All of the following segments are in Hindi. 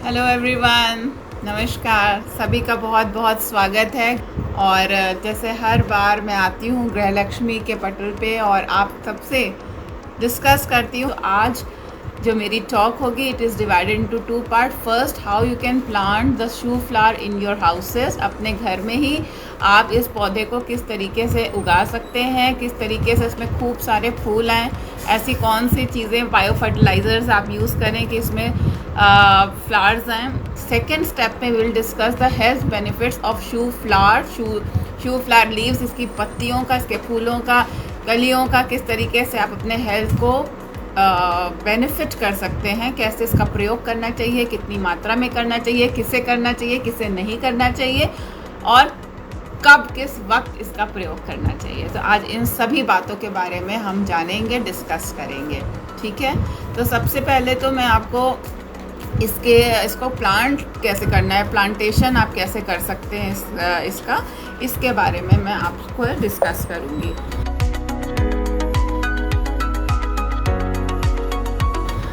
हेलो एवरीवन, नमस्कार। सभी का बहुत बहुत स्वागत है। और जैसे हर बार मैं आती हूँ गृहलक्ष्मी के पटल पे और आप सबसे डिस्कस करती हूँ। आज जो मेरी टॉक होगी it is divided into two part. First, how you can plant the shoe flower in your houses. अपने घर में ही आप इस पौधे को किस तरीके से उगा सकते हैं, किस तरीके से इसमें खूब सारे फूल आएँ, ऐसी कौन सी चीज़ें बायो फर्टिलाइज़र्स आप यूज़ करें कि इसमें फ्लावर्स आएँ। सेकेंड स्टेप में will discuss the health benefits of shoe flower, shoe flower leaves, इसकी पत्तियों का, इसके फूलों का, कलियों का, किस तरीके से आप अपने हेल्थ को बेनिफिट कर सकते हैं, कैसे इसका प्रयोग करना चाहिए, कितनी मात्रा में करना चाहिए, किसे करना चाहिए, किसे नहीं करना चाहिए, और कब किस वक्त इसका प्रयोग करना चाहिए। तो आज इन सभी बातों के बारे में हम जानेंगे, डिस्कस करेंगे। ठीक है, तो सबसे पहले तो मैं आपको इसको प्लांट कैसे करना है, प्लांटेशन आप कैसे कर सकते हैं इसके बारे में मैं आपको डिस्कस करूँगी।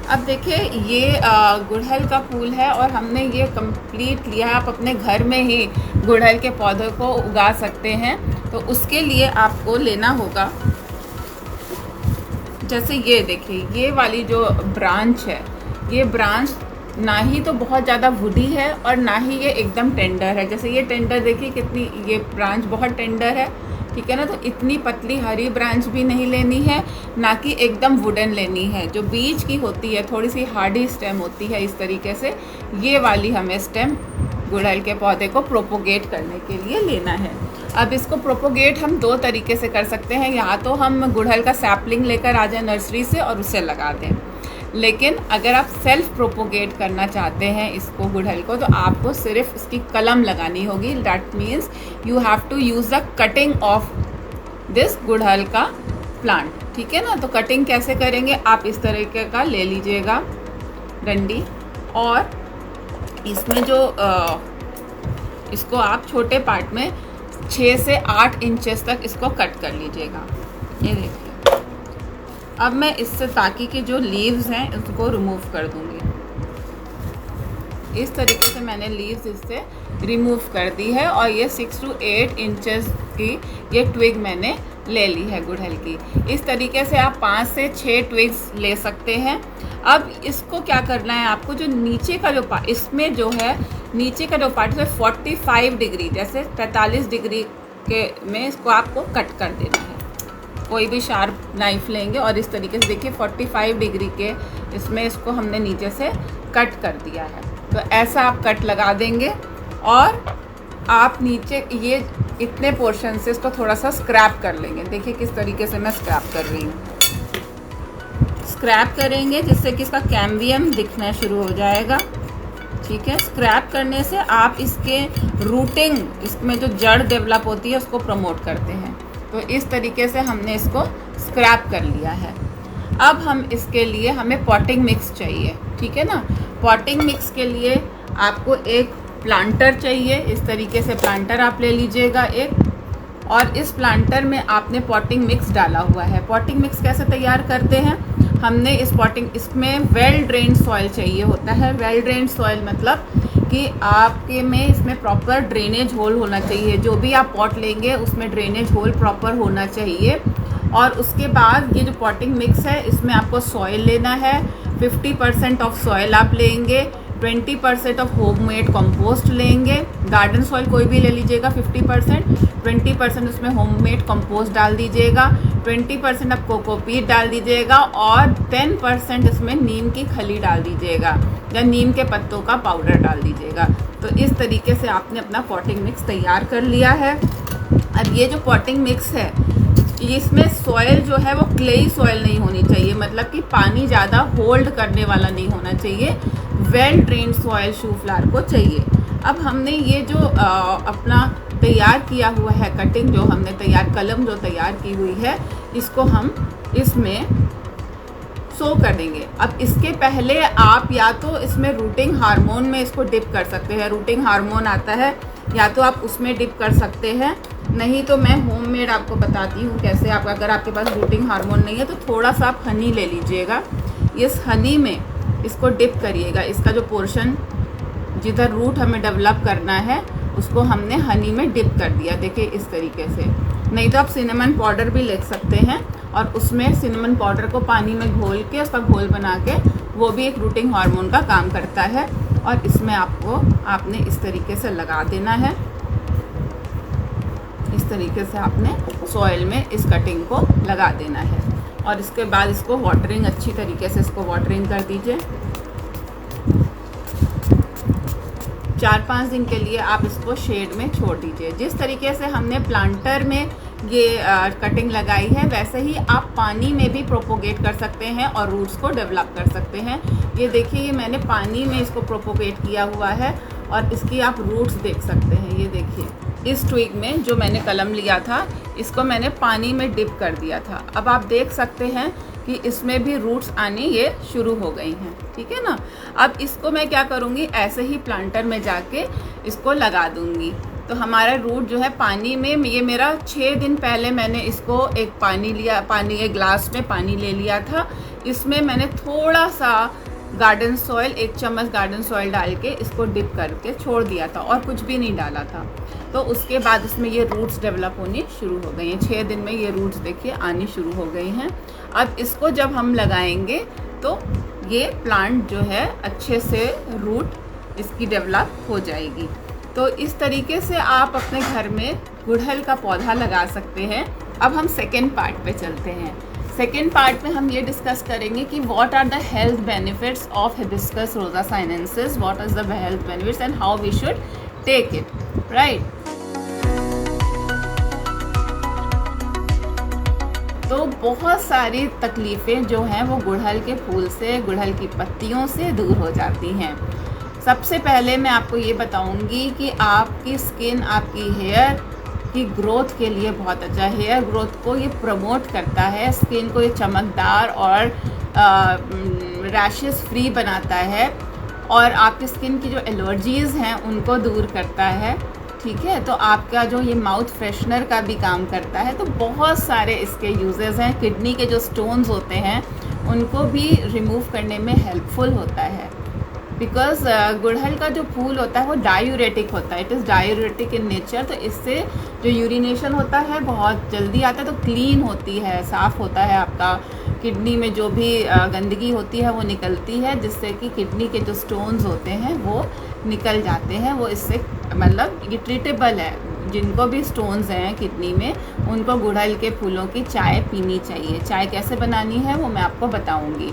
अब देखिए, ये गुड़हल का फूल है और हमने ये कंप्लीट लिया है। आप अपने घर में ही गुड़हल के पौधों को उगा सकते हैं। तो उसके लिए आपको लेना होगा, जैसे ये देखिए, ये वाली जो ब्रांच है, ये ब्रांच ना ही तो बहुत ज़्यादा वुडी है और ना ही ये एकदम टेंडर है। जैसे ये टेंडर देखिए कितनी, ये ब्रांच बहुत टेंडर है, ठीक है ना। तो इतनी पतली हरी ब्रांच भी नहीं लेनी है, ना कि एकदम वुडन लेनी है। जो बीच की होती है, थोड़ी सी हार्डी स्टेम होती है, इस तरीके से ये वाली हमें स्टेम गुड़हल के पौधे को प्रोपोगेट करने के लिए लेना है। अब इसको प्रोपोगेट हम दो तरीके से कर सकते हैं। या तो हम गुड़हल का सैपलिंग लेकर आ जाएं नर्सरी से और उसे लगा दें, लेकिन अगर आप सेल्फ प्रोपोगेट करना चाहते हैं इसको, गुड़हल को, तो आपको सिर्फ इसकी कलम लगानी होगी। That means you have to use the cutting of this गुड़हल का प्लांट, ठीक है ना। तो कटिंग कैसे करेंगे, आप इस तरीके का ले लीजिएगा डंडी, और इसमें जो इसको आप छोटे पार्ट में 6 से 8 इंचेस तक इसको कट कर लीजिएगा। ये देखिए, अब मैं इससे ताकि के जो लीव्स हैं उसको रिमूव कर दूंगी। इस तरीके से मैंने लीव्स इससे रिमूव कर दी है और ये 6 to 8 इंचेस की ये ट्विग मैंने ले ली है गुड़हल की। इस तरीके से आप 5 से 6 ट्विग्स ले सकते हैं। अब इसको क्या करना है आपको, जो नीचे का जो पार्ट, इसमें जो है नीचे का जो पार्ट है 45 डिग्री, जैसे 45 डिग्री के में इसको आपको कट कर देना है। कोई भी शार्प नाइफ लेंगे और इस तरीके से देखिए 45 डिग्री के इसमें इसको हमने नीचे से कट कर दिया है। तो ऐसा आप कट लगा देंगे और आप नीचे ये इतने पोर्शन से इसको थोड़ा सा स्क्रैप कर लेंगे। देखिए किस तरीके से मैं स्क्रैप कर रही हूँ। स्क्रैप करेंगे जिससे कि इसका कैम्बियम दिखना शुरू हो जाएगा, ठीक है। स्क्रैप करने से आप इसके रूटिंग, इसमें जो जड़ डेवलप होती है उसको प्रमोट करते हैं। तो इस तरीके से हमने इसको स्क्रैप कर लिया है। अब हम इसके लिए, हमें पॉटिंग मिक्स चाहिए, ठीक है ना। पॉटिंग मिक्स के लिए आपको एक प्लांटर चाहिए। इस तरीके से प्लांटर आप ले लीजिएगा एक, और इस प्लांटर में आपने पॉटिंग मिक्स डाला हुआ है। पॉटिंग मिक्स कैसे तैयार करते हैं, हमने इसमें वेल ड्रेन्ड सॉइल चाहिए होता है। वेल ड्रेन्ड सॉइल मतलब कि आपके में इसमें प्रॉपर ड्रेनेज होल होना चाहिए। जो भी आप पॉट लेंगे उसमें ड्रेनेज होल प्रॉपर होना चाहिए। और उसके बाद ये जो पॉटिंग मिक्स है इसमें आपको सॉइल लेना है। 50% ऑफ सॉइल आप लेंगे, 20% ऑफ होममेड कंपोस्ट लेंगे। गार्डन सॉइल कोई भी ले लीजिएगा 50%, 20% उसमें होममेड कंपोस्ट डाल दीजिएगा, 20% आप कोकोपीट डाल दीजिएगा और 10% इसमें नीम की खली डाल दीजिएगा या नीम के पत्तों का पाउडर डाल दीजिएगा। तो इस तरीके से आपने अपना पॉटिंग मिक्स तैयार कर लिया है। अब ये जो पॉटिंग मिक्स है इसमें सॉइल जो है वो क्लेई सॉइल नहीं होनी चाहिए, मतलब कि पानी ज़्यादा होल्ड करने वाला नहीं होना चाहिए। वेल ड्रेन्ड सॉइल शू फ्लावर को चाहिए। अब हमने ये जो अपना तैयार किया हुआ है कटिंग, जो हमने कलम जो तैयार की हुई है, इसको हम इसमें सो कर देंगे। अब इसके पहले आप या तो इसमें रूटिंग हार्मोन में इसको डिप कर सकते हैं। रूटिंग हार्मोन आता है, या तो आप उसमें डिप कर सकते हैं, नहीं तो मैं होममेड आपको बताती हूँ कैसे। आप अगर आपके पास रूटिंग हार्मोन नहीं है तो थोड़ा सा आप हनी ले लीजिएगा। इस हनी में इसको डिप करिएगा। इसका जो पोर्शन जिधर रूट हमें डेवलप करना है उसको हमने हनी में डिप कर दिया। देखिए इस तरीके से। नहीं तो आप सिनेमन पाउडर भी ले सकते हैं और उसमें सिनेमन पाउडर को पानी में घोल के उसका घोल बना के, वो भी एक रूटिंग हार्मोन का काम करता है। और इसमें आपने इस तरीके से लगा देना है। इस तरीके से आपने सॉइल में इस कटिंग को लगा देना है और इसके बाद इसको वाटरिंग, अच्छी तरीके से इसको वाटरिंग कर दीजिए। 4-5 दिन के लिए आप इसको शेड में छोड़ दीजिए। जिस तरीके से हमने प्लांटर में ये कटिंग लगाई है, वैसे ही आप पानी में भी प्रोपोगेट कर सकते हैं और रूट्स को डेवलप कर सकते हैं। ये देखिए, ये मैंने पानी में इसको प्रोपोगेट किया हुआ है और इसकी आप रूट्स देख सकते हैं। ये देखिए, इस ट्विग में जो मैंने कलम लिया था, इसको मैंने पानी में डिप कर दिया था। अब आप देख सकते हैं कि इसमें भी रूट्स आनी ये शुरू हो गई हैं। ठीक है ना। अब इसको मैं क्या करूँगी, ऐसे ही प्लांटर में जाके इसको लगा दूँगी। तो हमारा रूट जो है पानी में, ये मेरा 6 दिन पहले मैंने इसको एक एक ग्लास में पानी ले लिया था। इसमें मैंने थोड़ा सा गार्डन सॉइल, 1 चम्मच गार्डन सॉइल डाल के इसको डिप करके छोड़ दिया था और कुछ भी नहीं डाला था। तो उसके बाद इसमें ये रूट्स डेवलप होनी शुरू हो गई हैं। 6 दिन में ये रूट्स देखिए आनी शुरू हो गई हैं। अब इसको जब हम लगाएंगे तो ये प्लांट जो है अच्छे से रूट इसकी डेवलप हो जाएगी। तो इस तरीके से आप अपने घर में गुड़हल का पौधा लगा सकते हैं। अब हम सेकेंड पार्ट पे चलते हैं। सेकेंड पार्ट में हम ये डिस्कस करेंगे कि what are the health benefits of hibiscus rosa sinensis, what is the health benefits and how we should take it, right. तो बहुत सारी तकलीफ़ें जो हैं वो गुड़हल के फूल से, गुड़हल की पत्तियों से दूर हो जाती हैं। सबसे पहले मैं आपको ये बताऊंगी कि आपकी स्किन, आपकी हेयर की ग्रोथ के लिए बहुत अच्छा है। हेयर ग्रोथ को ये प्रमोट करता है, स्किन को ये चमकदार और रैशेस फ्री बनाता है और आपकी स्किन की जो एलर्जीज़ हैं उनको दूर करता है। ठीक है। तो आपका जो ये माउथ फ्रेशनर का भी काम करता है। तो बहुत सारे इसके यूजेस हैं। किडनी के जो स्टोन्स होते हैं उनको भी रिमूव करने में हेल्पफुल होता है। बिकॉज गुड़हल का जो फूल होता है वो डायूरेटिक होता है, it is diuretic in nature. तो इससे जो यूरिनेशन होता है बहुत जल्दी आता है, तो क्लीन होती है, साफ़ होता है आपका किडनी में जो भी गंदगी होती है वो निकलती है, जिससे कि किडनी के जो स्टोन्स होते हैं वो निकल जाते हैं। वो इससे मतलब ये ट्रीटेबल है। जिनको भी स्टोन्स हैं किडनी में, उनको गुड़हल के फूलों की चाय पीनी चाहिए। चाय कैसे बनानी है वो मैं आपको बताऊँगी।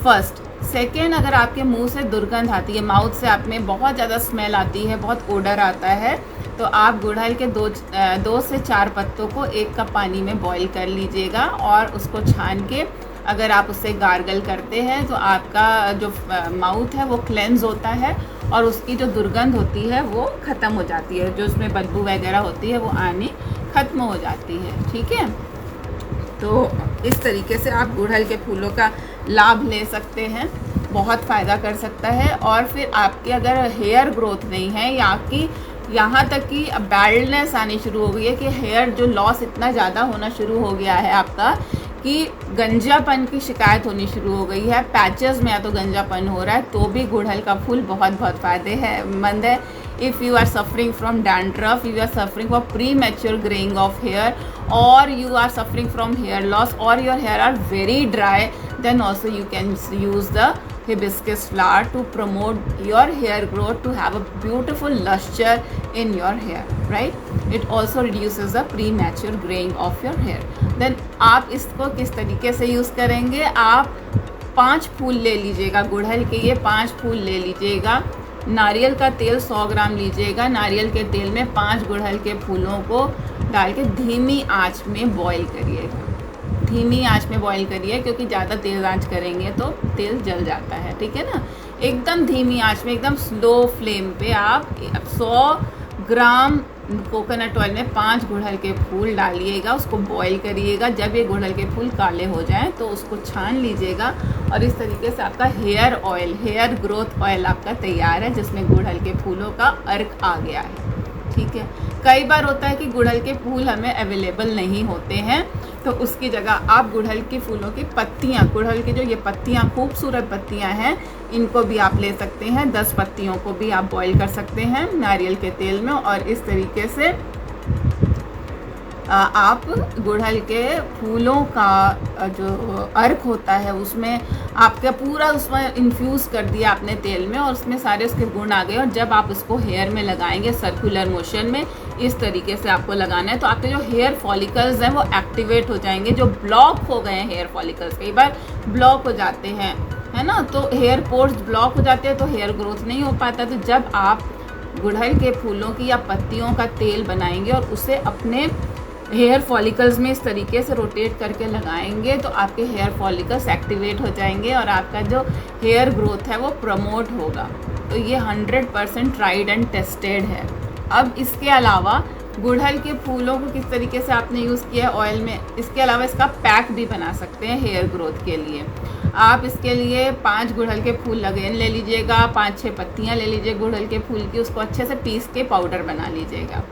फर्स्ट। सेकेंड, अगर आपके मुंह से दुर्गंध आती है, माउथ से आप में बहुत ज़्यादा स्मेल आती है, बहुत ओडर आता है, तो आप गुड़हल के 2 से 4 पत्तों को 1 कप पानी में बॉईल कर लीजिएगा और उसको छान के अगर आप उससे गार्गल करते हैं तो आपका जो माउथ है वो क्लेंज होता है और उसकी जो दुर्गंध होती है वो ख़त्म हो जाती है, जो उसमें बदबू वगैरह होती है वो आनी ख़त्म हो जाती है। ठीक है। तो इस तरीके से आप गुड़हल के फूलों का लाभ ले सकते हैं, बहुत फ़ायदा कर सकता है। और फिर आपके अगर हेयर ग्रोथ नहीं है या आपकी यहाँ तक कि बैल्डनेस आनी शुरू हो गई है कि हेयर जो लॉस इतना ज़्यादा होना शुरू हो गया है आपका कि गंजापन की शिकायत होनी शुरू हो गई है, पैचेस में या तो गंजापन हो रहा है, तो भी गुड़हल का फूल बहुत फ़ायदेमंद है। if you are suffering from dandruff, you are suffering from premature graying of hair, or you are suffering from hair loss, or your hair are very dry, then also you can use the hibiscus flower to promote your hair growth, to have a beautiful luster in your hair, right? It also reduces the premature graying of your hair. Then आप इसको किस तरीके से यूज़ करेंगे, आप 5 फूल ले लीजिएगा गुड़हल के, ये 5 फूल ले लीजिएगा। नारियल का तेल 100 ग्राम लीजिएगा। नारियल के तेल में 5 गुड़हल के फूलों को डाल के धीमी आंच में बॉईल करिएगा। धीमी आंच में बॉईल करिए, क्योंकि ज़्यादा तेज़ आंच करेंगे तो तेल जल जाता है। ठीक है ना। एकदम धीमी आंच में, एकदम स्लो फ्लेम पे आप 100 ग्राम कोकोनट ऑयल में 5 गुड़हल के फूल डालिएगा, उसको बॉईल करिएगा। जब ये गुड़हल के फूल काले हो जाएं तो उसको छान लीजिएगा और इस तरीके से आपका hair oil, hair growth oil आपका तैयार है, जिसमें गुड़हल के फूलों का अर्क आ गया है। ठीक है। कई बार होता है कि गुड़हल के फूल हमें अवेलेबल नहीं होते हैं, तो उसकी जगह आप गुड़हल के फूलों की पत्तियाँ, गुड़हल की जो ये पत्तियाँ खूबसूरत पत्तियाँ हैं, इनको भी आप ले सकते हैं। 10 पत्तियों को भी आप बॉईल कर सकते हैं नारियल के तेल में, और इस तरीके से आप गुड़हल के फूलों का जो अर्क होता है उसमें आपका पूरा उसमें इन्फ्यूज़ कर दिया आपने तेल में, और उसमें सारे उसके गुण आ गए। और जब आप इसको हेयर में लगाएंगे सर्कुलर मोशन में, इस तरीके से आपको लगाना है, तो आपके जो हेयर फॉलिकल्स हैं वो एक्टिवेट हो जाएंगे। जो ब्लॉक हो गए हैं हेयर फॉलिकल्स, कई बार ब्लॉक हो जाते हैं, है ना, तो हेयर पोर्स ब्लॉक हो जाते हैं, तो हेयर ग्रोथ नहीं हो पाता। तो जब आप गुड़हल के फूलों की या पत्तियों का तेल बनाएंगे और उसे अपने हेयर फॉलिकल्स में इस तरीके से रोटेट करके लगाएंगे, तो आपके हेयर फॉलिकल्स एक्टिवेट हो जाएंगे और आपका जो हेयर ग्रोथ है वो प्रमोट होगा। तो ये 100% ट्राइड एंड टेस्टेड है। अब इसके अलावा गुड़हल के फूलों को किस तरीके से आपने यूज़ किया है ऑयल में, इसके अलावा इसका पैक भी बना सकते हैं हेयर ग्रोथ के लिए। आप इसके लिए 5 गुड़हल के फूल ले लीजिएगा, 5-6 पत्तियाँ ले लीजिए गुड़हल के फूल की, उसको अच्छे से पीस के पाउडर बना लीजिएगा।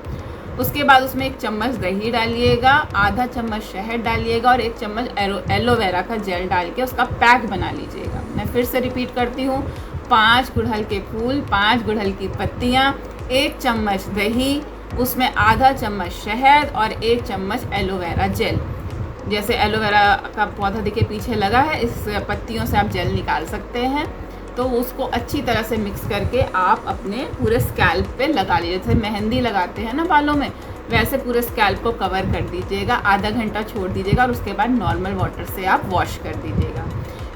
उसके बाद उसमें 1 चम्मच दही डालिएगा, आधा चम्मच शहद डालिएगा और 1 चम्मच एलोवेरा का जेल डाल के उसका पैक बना लीजिएगा। मैं फिर से रिपीट करती हूँ, 5 गुड़हल के फूल, 5 गुड़हल की पत्तियाँ, 1 चम्मच दही, उसमें आधा चम्मच शहद और 1 चम्मच एलोवेरा जेल। जैसे एलोवेरा का पौधा देखिए पीछे लगा है, इस पत्तियों से आप जेल निकाल सकते हैं। तो उसको अच्छी तरह से मिक्स करके आप अपने पूरे स्कैल्प पे लगा लीजिए। जैसे मेहंदी लगाते हैं ना बालों में, वैसे पूरे स्कैल्प को कवर कर दीजिएगा, आधा घंटा छोड़ दीजिएगा और उसके बाद नॉर्मल वाटर से आप वॉश कर दीजिएगा।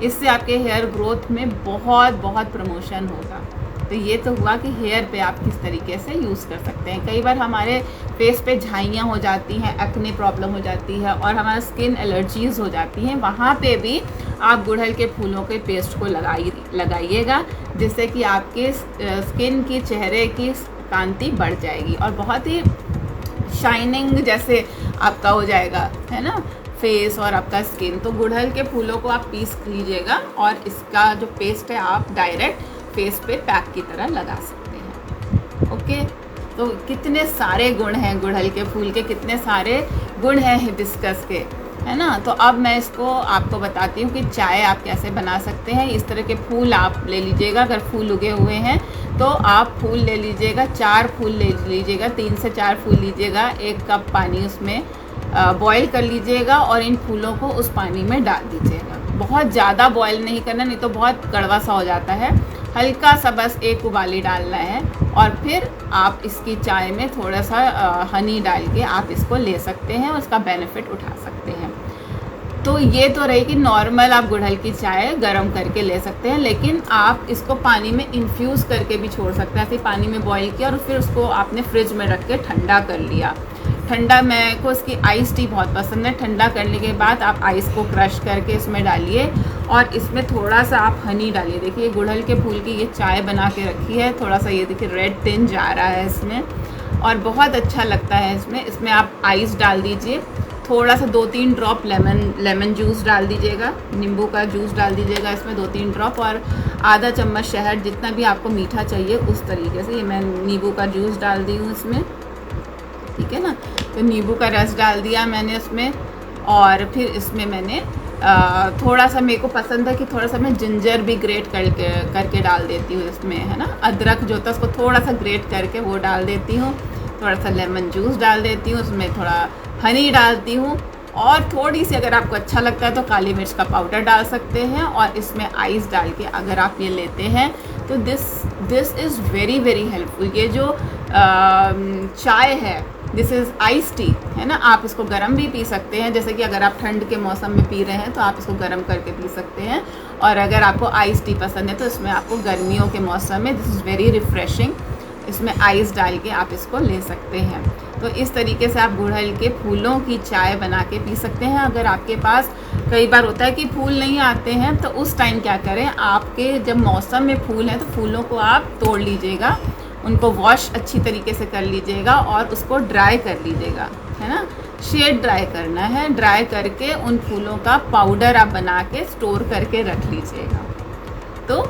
इससे आपके हेयर ग्रोथ में बहुत प्रमोशन होगा। तो ये तो हुआ कि हेयर पे आप किस तरीके से यूज़ कर सकते हैं। कई बार हमारे फेस पे झाइयाँ हो जाती हैं, एक्ने प्रॉब्लम हो जाती है और हमारा स्किन एलर्जीज़ हो जाती हैं, वहाँ पे भी आप गुड़हल के फूलों के पेस्ट को लगाइएगा, जिससे कि आपके स्किन की, चेहरे की कांति बढ़ जाएगी और बहुत ही शाइनिंग जैसे आपका हो जाएगा, है ना, फेस और आपका स्किन। तो गुड़हल के फूलों को आप पीस लीजिएगा और इसका जो पेस्ट है आप डायरेक्ट फेस पे पैक की तरह लगा सकते हैं। ओके, तो कितने सारे गुण हैं गुड़हल के फूल के, कितने सारे गुण हैं हिबिस्कस के, है ना। तो अब मैं इसको आपको बताती हूँ कि चाय आप कैसे बना सकते हैं। इस तरह के फूल आप ले लीजिएगा, अगर फूल उगे हुए हैं तो आप फूल ले लीजिएगा, 4 फूल ले लीजिएगा, 3 से 4 फूल लीजिएगा, 1 कप पानी उसमें बॉईल कर लीजिएगा और इन फूलों को उस पानी में डाल दीजिएगा। बहुत ज़्यादा बॉईल नहीं करना, नहीं तो बहुत कड़वा सा हो जाता है। हल्का सा बस 1 उबाली डालना है और फिर आप इसकी चाय में थोड़ा सा हनी डाल के आप इसको ले सकते हैं और उसका बेनिफिट उठा सकते हैं। तो ये तो रही कि नॉर्मल आप गुड़हल की चाय गर्म करके ले सकते हैं, लेकिन आप इसको पानी में इन्फ्यूज़ करके भी छोड़ सकते हैं। ऐसे पानी में बॉईल किया और फिर उसको आपने फ्रिज में रख के ठंडा कर लिया। ठंडा, मेरे को इसकी आइस टी बहुत पसंद है। ठंडा करने के बाद आप आइस को क्रश करके इसमें डालिए और इसमें थोड़ा सा आप हनी डालिए। देखिए गुड़हल के फूल की ये चाय बना के रखी है, थोड़ा सा ये देखिए रेड टिंज आ रहा है इसमें और बहुत अच्छा लगता है इसमें आप आइस डाल दीजिए, थोड़ा सा 2-3 ड्रॉप लेमन जूस डाल दीजिएगा, नींबू का जूस डाल दीजिएगा इसमें 2-3 ड्रॉप और आधा चम्मच शहद, जितना भी आपको मीठा चाहिए उस तरीके से। ये मैं नींबू का जूस डाल दी हूँ इसमें, ठीक है ना। तो नींबू का रस डाल दिया मैंने उसमें और फिर इसमें मैंने थोड़ा सा, मेरे को पसंद है कि थोड़ा सा मैं जिंजर भी ग्रेट करके डाल देती हूँ इसमें, है ना। अदरक जो होता है उसको थोड़ा सा ग्रेट करके वो डाल देती हूँ, थोड़ा सा लेमन जूस डाल देती हूँ, उसमें थोड़ा हनी डालती हूँ और थोड़ी सी अगर आपको अच्छा लगता है तो काली मिर्च का पाउडर डाल सकते हैं और इसमें आइस डाल के अगर आप ये लेते हैं तो दिस इज़ वेरी हेल्पफुल। ये जो चाय है, दिस इज़ आइस टी, है ना। आप इसको गर्म भी पी सकते हैं, जैसे कि अगर आप ठंड के मौसम में पी रहे हैं तो आप इसको गर्म करके पी सकते हैं, और अगर आपको आइस टी पसंद है तो इसमें आपको गर्मियों के मौसम में दिस इज़ वेरी रिफ़्रेशिंग, इसमें आइस डाल के आप इसको ले सकते हैं। तो इस तरीके से आप गुड़हल के फूलों की चाय बना के पी सकते हैं। अगर आपके पास कई बार होता है कि फूल नहीं आते हैं तो उस टाइम क्या करें, आपके जब मौसम में फूल हैं तो फूलों को आप तोड़ लीजिएगा, उनको वॉश अच्छी तरीके से कर लीजिएगा और उसको ड्राई कर लीजिएगा, है ना। शेड ड्राई करना है, ड्राई करके उन फूलों का पाउडर आप बना के स्टोर करके रख लीजिएगा। तो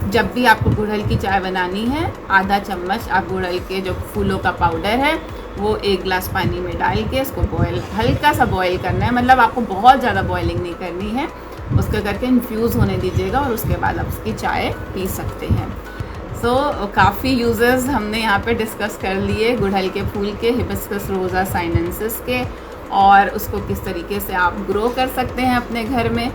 जब भी आपको गुड़हल की चाय बनानी है, आधा चम्मच आप गुड़हल के जो फूलों का पाउडर है वो 1 गिलास पानी में डाल के इसको बॉयल, हल्का सा बॉयल करना है, मतलब आपको बहुत ज़्यादा बॉयलिंग नहीं करनी है। उसको करके इन्फ्यूज़ होने दीजिएगा और उसके बाद आप उसकी चाय पी सकते हैं। काफ़ी यूजेस हमने यहाँ पे डिस्कस कर लिए गुड़हल के फूल के, हिबिस्कस रोज़ा साइनेंसिस के, और उसको किस तरीके से आप ग्रो कर सकते हैं अपने घर में।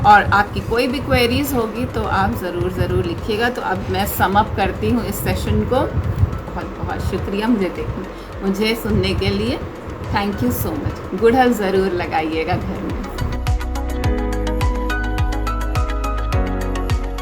और आपकी कोई भी क्वेरीज़ होगी तो आप ज़रूर लिखिएगा। तो अब मैं सम अप करती हूँ इस सेशन को। बहुत बहुत शुक्रिया मुझे सुनने के लिए। Thank you so much. गुड़हल ज़रूर लगाइएगा घर में।